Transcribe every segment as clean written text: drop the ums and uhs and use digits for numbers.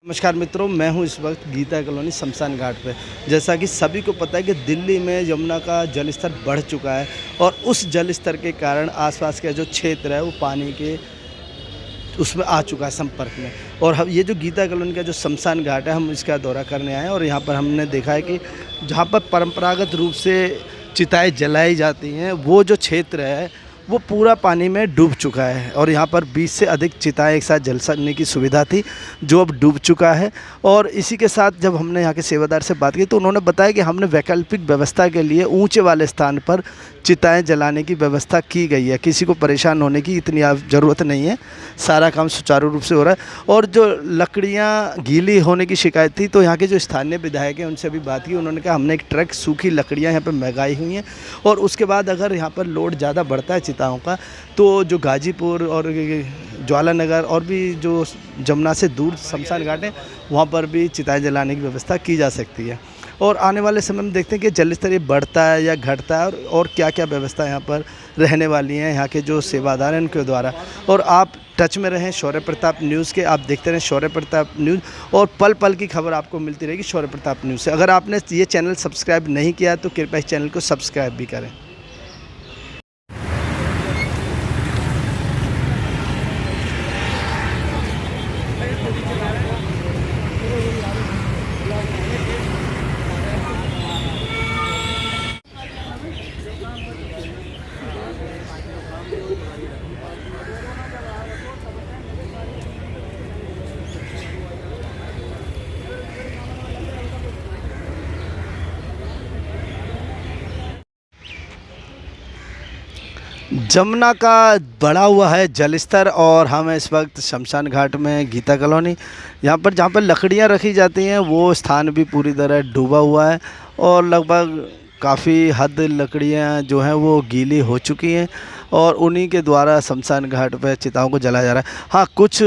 नमस्कार मित्रों, मैं हूं इस वक्त गीता कॉलोनी शमशान घाट पे। जैसा कि सभी को पता है कि दिल्ली में यमुना का जल स्तर बढ़ चुका है और उस जल स्तर के कारण आसपास का जो क्षेत्र है वो पानी के उसमें आ चुका है संपर्क में। और हम ये जो गीता कॉलोनी का जो शमशान घाट है, हम इसका दौरा करने आए हैं और यहाँ पर हमने देखा है कि जहाँ पर परंपरागत रूप से चिताएँ जलाई जाती हैं, वो जो क्षेत्र है वो पूरा पानी में डूब चुका है। और यहाँ पर 20 से अधिक चिताएँ एक साथ जल सकने की सुविधा थी, जो अब डूब चुका है। और इसी के साथ जब हमने यहाँ के सेवादार से बात की तो उन्होंने बताया कि हमने वैकल्पिक व्यवस्था के लिए ऊंचे वाले स्थान पर चिताएँ जलाने की व्यवस्था की गई है। किसी को परेशान होने की इतनी ज़रूरत नहीं है, सारा काम सुचारू रूप से हो रहा है। और जो लकड़ियाँ गीली होने की शिकायत थी, तो यहाँ के जो स्थानीय विधायक हैं उनसे भी बात की। उन्होंने कहा हमने एक ट्रक सूखी लकड़ियाँ यहाँ पर मंगाई हुई हैं और उसके बाद अगर यहाँ पर लोड ज़्यादा बढ़ता है चिताओं का, तो जो गाजीपुर और ज्वाला नगर और भी जो जमुना से दूर शमशान घाट है, वहाँ पर भी चिताएँ जलाने की व्यवस्था की जा सकती है। और आने वाले समय में देखते हैं कि जल स्तर बढ़ता है या घटता है और क्या-क्या व्यवस्था यहाँ पर रहने वाली हैं यहाँ के जो सेवादार हैं उनके द्वारा। और आप टच में रहें शौर्य प्रताप न्यूज़ के, आप देखते रहें शौर्य प्रताप न्यूज़ और पल पल की खबर आपको मिलती रहेगी शौर्य प्रताप न्यूज़ से। अगर आपने ये चैनल सब्सक्राइब नहीं किया तो कृपया इस चैनल को सब्सक्राइब भी करें। जमुना का बढ़ा हुआ है जल स्तर और हम इस वक्त शमशान घाट में गीता कॉलोनी, यहाँ पर जहाँ पर लकड़ियाँ रखी जाती हैं वो स्थान भी पूरी तरह डूबा हुआ है और लगभग काफ़ी हद लकड़ियाँ जो हैं वो गीली हो चुकी हैं और उन्हीं के द्वारा शमशान घाट पर चिताओं को जलाया जा रहा है। हाँ, कुछ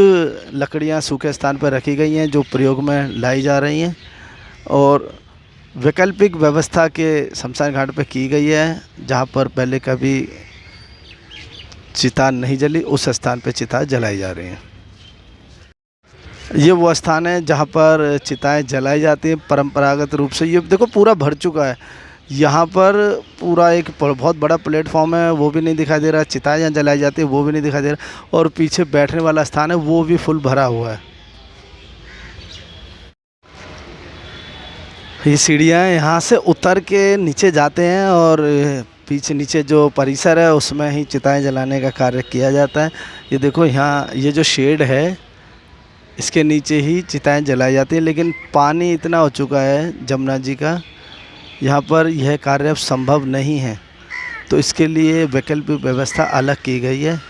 लकड़ियाँ सूखे स्थान पर रखी गई हैं जो प्रयोग में लाई जा रही हैं और वैकल्पिक व्यवस्था के शमशान घाट पर की गई है। जहाँ पर पहले कभी चिता नहीं जली, उस स्थान पर चिता जलाई जा रही हैं। ये वो स्थान है जहाँ पर चिताएं जलाई जाती हैं परंपरागत रूप से। ये देखो पूरा भर चुका है, यहाँ पर पूरा एक बहुत बड़ा प्लेटफॉर्म है, वो भी नहीं दिखाई दे रहा। चिताएं जहाँ जलाई जाती है वो भी नहीं दिखाई दे रहा और पीछे बैठने वाला स्थान है वो भी फुल भरा हुआ है। ये सीढ़ियाँ यहाँ से उतर के नीचे जाते हैं और पीछे नीचे जो परिसर है उसमें ही चिताएं जलाने का कार्य किया जाता है। ये देखो यहाँ ये जो शेड है इसके नीचे ही चिताएं जलाई जाती हैं, लेकिन पानी इतना हो चुका है जमुना जी का, यहाँ पर यह कार्य अब संभव नहीं है। तो इसके लिए वैकल्पिक व्यवस्था अलग की गई है।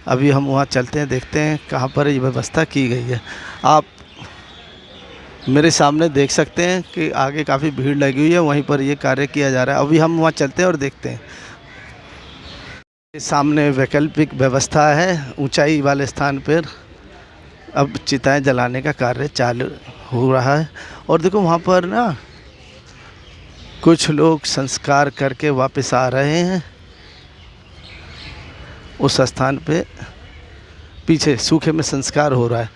अभी हम वहाँ चलते हैं, देखते हैं कहाँ पर ये व्यवस्था की गई है। आप मेरे सामने देख सकते हैं कि आगे काफ़ी भीड़ लगी हुई है, वहीं पर ये कार्य किया जा रहा है। अभी हम वहाँ चलते हैं और देखते हैं। सामने वैकल्पिक व्यवस्था है, ऊंचाई वाले स्थान पर अब चिताएं जलाने का कार्य चालू हो रहा है। और देखो वहाँ पर ना कुछ लोग संस्कार करके वापस आ रहे हैं उस स्थान पे। पीछे सूखे में संस्कार हो रहा है,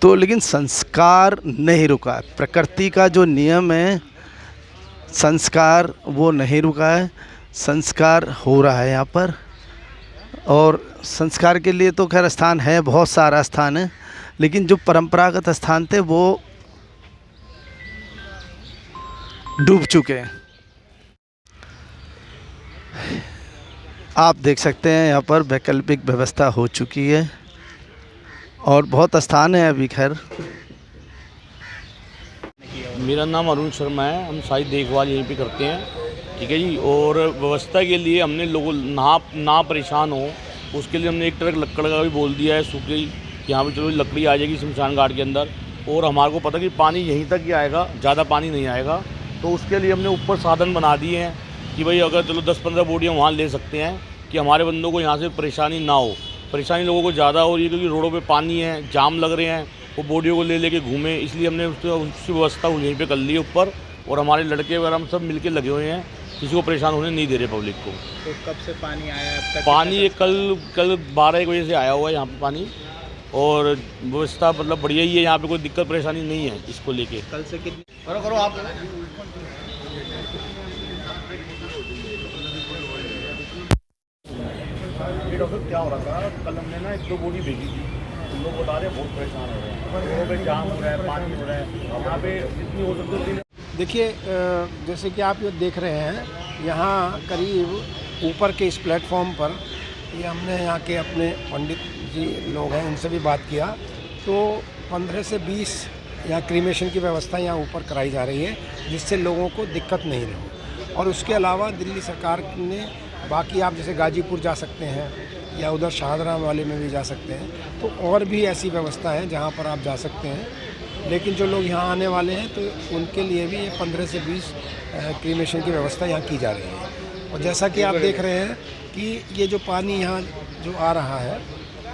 तो लेकिन संस्कार नहीं रुका है। प्रकृति का जो नियम है संस्कार वो नहीं रुका है, संस्कार हो रहा है यहाँ पर। और संस्कार के लिए तो खैर स्थान है, बहुत सारा स्थान है, लेकिन जो परंपरागत स्थान थे वो डूब चुके हैं। आप देख सकते हैं यहाँ पर वैकल्पिक व्यवस्था हो चुकी है और बहुत स्थान है अभी। खैर मेरा नाम अरुण शर्मा है, हम सारी देखभाल यहीं पे करते हैं, ठीक है जी। और व्यवस्था के लिए हमने लोगों ना परेशान हो उसके लिए हमने एक ट्रक लकड़ का भी बोल दिया है सूखी, यहाँ पे चलो लकड़ी आ जाएगी शमशान घाट के अंदर। और हमारे को पता कि पानी यहीं तक ही आएगा, ज़्यादा पानी नहीं आएगा, तो उसके लिए हमने ऊपर साधन बना दिए हैं कि भाई अगर चलो 10-15 बोटियाँ वहाँ ले सकते हैं कि हमारे बंदों को यहाँ से परेशानी ना हो। परेशानी लोगों को ज़्यादा हो रही है क्योंकि रोडों पे पानी है, जाम लग रहे हैं, वो बोटियों को ले लेके घूमें, इसलिए हमने उसकी व्यवस्था यहीं पे कर ली है ऊपर। और हमारे लड़के वगैरह हम सब मिलके लगे हुए हैं, किसी को परेशान होने नहीं दे रहे पब्लिक को। तो कब से पानी आया है अब तक? पानी कल 12-1 बजे से आया हुआ है यहाँ पे पानी। और व्यवस्था मतलब बढ़िया ही है, यहाँ पे कोई दिक्कत परेशानी नहीं है इसको लेके। कल से कितनी करो आप। डॉक्टर क्या हो रहा था, कल हमने ना 1-2 बोरी भेजी थी, उन लोग बता रहे हैं बहुत परेशान हो रहे हैं, रोडों पे जाम हो रहा है, पानी हो रहा है, यहाँ पे जितनी हो सकती है। देखिए, जैसे कि आप ये देख रहे हैं, यहाँ करीब ऊपर के इस प्लेटफॉर्म पर ये हमने यहाँ के अपने पंडित जी लोग हैं, उनसे भी बात किया, तो 15 से 20 यहाँ क्रीमेशन की व्यवस्था यहाँ ऊपर कराई जा रही है, जिससे लोगों को दिक्कत नहीं रहे। और उसके अलावा दिल्ली सरकार ने बाकी, आप जैसे गाजीपुर जा सकते हैं या उधर शाहजहां वाले में भी जा सकते हैं, तो और भी ऐसी व्यवस्था है जहाँ पर आप जा सकते हैं। लेकिन जो लोग यहाँ आने वाले हैं तो उनके लिए भी ये 15 से 20 क्रीमेशन की व्यवस्था यहाँ की जा रही है। और जैसा कि आप देख रहे हैं कि ये जो पानी यहाँ जो आ रहा है,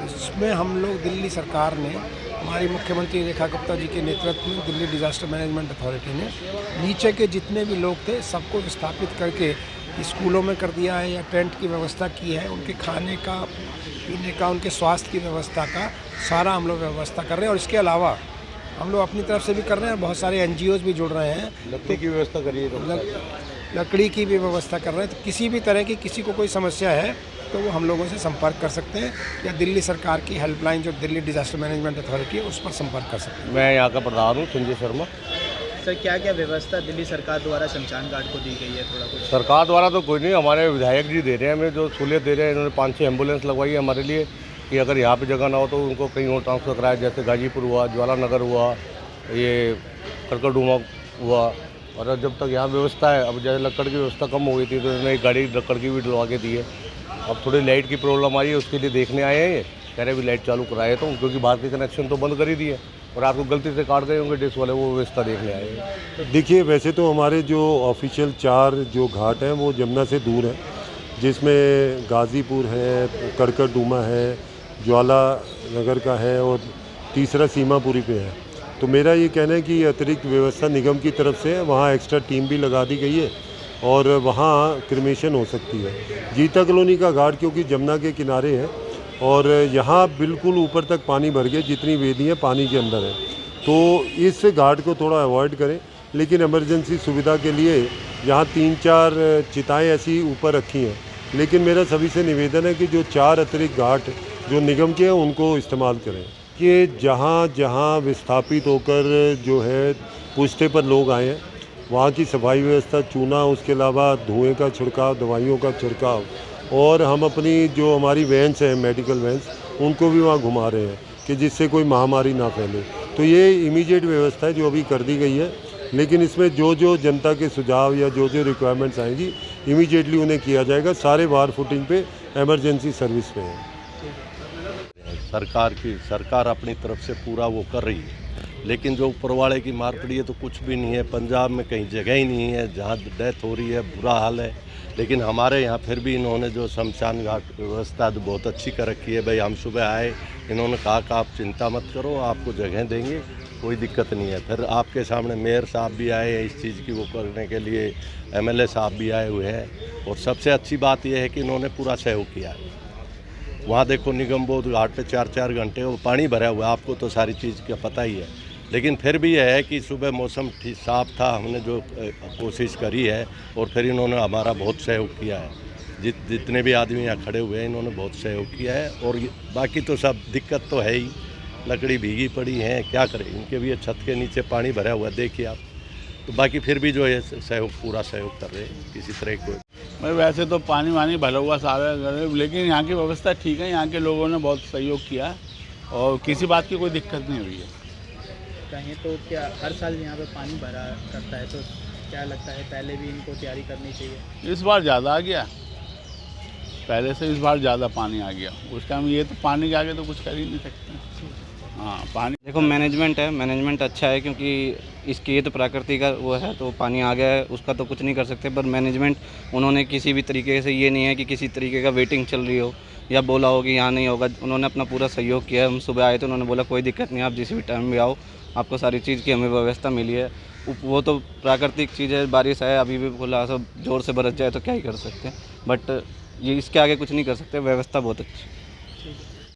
इसमें हम लोग दिल्ली सरकार ने, हमारी मुख्यमंत्री रेखा गुप्ता जी के नेतृत्व में दिल्ली डिज़ास्टर मैनेजमेंट अथॉरिटी ने नीचे के जितने भी लोग थे सबको विस्थापित करके स्कूलों में कर दिया है या टेंट की व्यवस्था की है। उनके खाने का, पीने का, उनके स्वास्थ्य की व्यवस्था का सारा हम लोग व्यवस्था कर रहे हैं। और इसके अलावा हम लोग अपनी तरफ से भी कर रहे हैं, बहुत सारे NGOs भी जुड़ रहे हैं, लकड़ी की व्यवस्था करिए, लकड़ी की भी व्यवस्था कर रहे हैं। तो किसी भी तरह की किसी को कोई समस्या है तो वो हम लोगों से संपर्क कर सकते हैं, या दिल्ली सरकार की हेल्पलाइन जो दिल्ली डिज़ास्टर मैनेजमेंट अथॉरिटी है उस पर संपर्क कर सकते हैं। मैं यहाँ का प्रधान हूँ, संजय शर्मा। सर, क्या क्या व्यवस्था दिल्ली सरकार द्वारा शमशान घाट को दी गई है, थोड़ा कुछ? सरकार द्वारा तो कोई नहीं, हमारे विधायक जी दे रहे हैं हमें, जो सहूलियत दे रहे हैं। इन्होंने 5-6 एम्बुलेंस लगवाई है हमारे लिए कि अगर यहाँ पे जगह ना हो तो उनको कहीं और ट्रांसफ़र कराया, जैसे गाजीपुर हुआ, ज्वाला नगर हुआ, ये करकरडूमा हुआ। और जब तक यहाँ व्यवस्था है, अब जैसे लक्कड़ की व्यवस्था कम हो गई थी तो इन्होंने एक गाड़ी लक्कड़ की भी डलवा के दी है। अब थोड़ी लाइट की प्रॉब्लम आई है, उसके लिए देखने आए हैं, ये कह रहे भी लाइट चालू कराए, तो क्योंकि बाहर के कनेक्शन तो बंद कर ही दिए और आपको गलती से काट गए होंगे डिश वाले, वो व्यवस्था देखने आए हैं। देखिए, वैसे तो हमारे जो ऑफिशियल 4 जो घाट हैं वो जमुना से दूर हैं, जिसमें गाज़ीपुर है, करकरडूमा है, ज्वाला नगर का है और तीसरा सीमापुरी पे है। तो मेरा ये कहना है कि अतिरिक्त व्यवस्था निगम की तरफ से वहाँ एक्स्ट्रा टीम भी लगा दी गई है और वहाँ क्रिमेशन हो सकती है। गीता कॉलोनी का घाट क्योंकि जमुना के किनारे है और यहाँ बिल्कुल ऊपर तक पानी भर गया, जितनी वेदियाँ पानी के अंदर है, तो इस घाट को थोड़ा अवॉइड करें। लेकिन इमरजेंसी सुविधा के लिए यहाँ 3-4 चिताएँ ऐसी ऊपर रखी हैं। लेकिन मेरा सभी से निवेदन है कि जो 4 अतिरिक्त घाट जो निगम के हैं उनको इस्तेमाल करें, कि जहाँ जहाँ विस्थापित होकर जो है पुश्ते पर लोग आए हैं वहाँ की सफाई व्यवस्था, चूना, उसके अलावा धुएँ का छिड़काव, दवाइयों का छिड़काव, और हम अपनी जो हमारी वैन्स हैं, मेडिकल वैन्स, उनको भी वहाँ घुमा रहे हैं कि जिससे कोई महामारी ना फैले। तो ये इमीडिएट व्यवस्था है जो अभी कर दी गई है, लेकिन इसमें जो जो जनता के सुझाव या जो जो रिक्वायरमेंट्स आएंगी इमीडिएटली उन्हें किया जाएगा। सारे वार फुटिंग पे इमरजेंसी सर्विस पे है। सरकार अपनी तरफ से पूरा वो कर रही है, लेकिन जो ऊपर वाले की मार पड़ी है तो कुछ भी नहीं है। पंजाब में कहीं जगह ही नहीं है जहाँ डेथ हो रही है, बुरा हाल है। लेकिन हमारे यहाँ फिर भी इन्होंने जो शमशान घाट व्यवस्था तो बहुत अच्छी कर रखी है। भाई हम सुबह आए, इन्होंने कहा कि आप चिंता मत करो, आपको जगह देंगे, कोई दिक्कत नहीं है। फिर आपके सामने मेयर साहब भी आए हैं इस चीज़ की वो करने के लिए, MLA साहब भी आए हुए हैं। और सबसे अच्छी बात यह है कि इन्होंने पूरा सहयोग किया है। वहाँ देखो निगम बोध घाट पे 4-4 घंटे वो पानी भरा हुआ है, आपको तो सारी चीज़ का पता ही है। लेकिन फिर भी यह है कि सुबह मौसम ठीक साफ था, हमने जो कोशिश करी है और फिर इन्होंने हमारा बहुत सहयोग किया है। जितने भी आदमी यहाँ खड़े हुए हैं इन्होंने बहुत सहयोग किया है। और बाकी तो सब दिक्कत तो है ही, लकड़ी भीगी पड़ी है, क्या करें, इनके भी छत के नीचे पानी भरा हुआ देखिए आप। तो बाकी फिर भी जो है सहयोग, पूरा सहयोग कर रहे हैं, किसी तरह को। मैं वैसे तो पानी वानी भरा हुआ सारा, लेकिन यहाँ की व्यवस्था ठीक है, यहाँ के लोगों ने बहुत सहयोग किया और किसी बात की कोई दिक्कत नहीं हुई है। कहें तो क्या हर साल यहाँ पे पानी भरा करता है, तो क्या लगता है पहले भी इनको तैयारी करनी चाहिए? इस बार ज़्यादा आ गया, पहले से इस बार ज़्यादा पानी आ गया। उस टाइम ये तो पानी के आगे तो कुछ कर ही नहीं सकते। हाँ, पानी देखो मैनेजमेंट है, मैनेजमेंट अच्छा है क्योंकि इसकी ये तो प्रकृति का वो है, तो पानी आ गया है उसका तो कुछ नहीं कर सकते। पर मैनेजमेंट उन्होंने किसी भी तरीके से ये नहीं है कि किसी तरीके का वेटिंग चल रही हो या बोला हो कि यहाँ नहीं होगा। उन्होंने अपना पूरा सहयोग किया है। हम सुबह आए तो उन्होंने बोला कोई दिक्कत नहीं, आप जिस भी टाइम में आओ, आपको सारी चीज़ की हमें व्यवस्था मिली है। वो तो प्राकृतिक चीज़ है, बारिश है, अभी भी खुला सब ज़ोर से बरस जाए तो क्या ही कर सकते हैं, बट ये इसके आगे कुछ नहीं कर सकते। व्यवस्था बहुत अच्छी।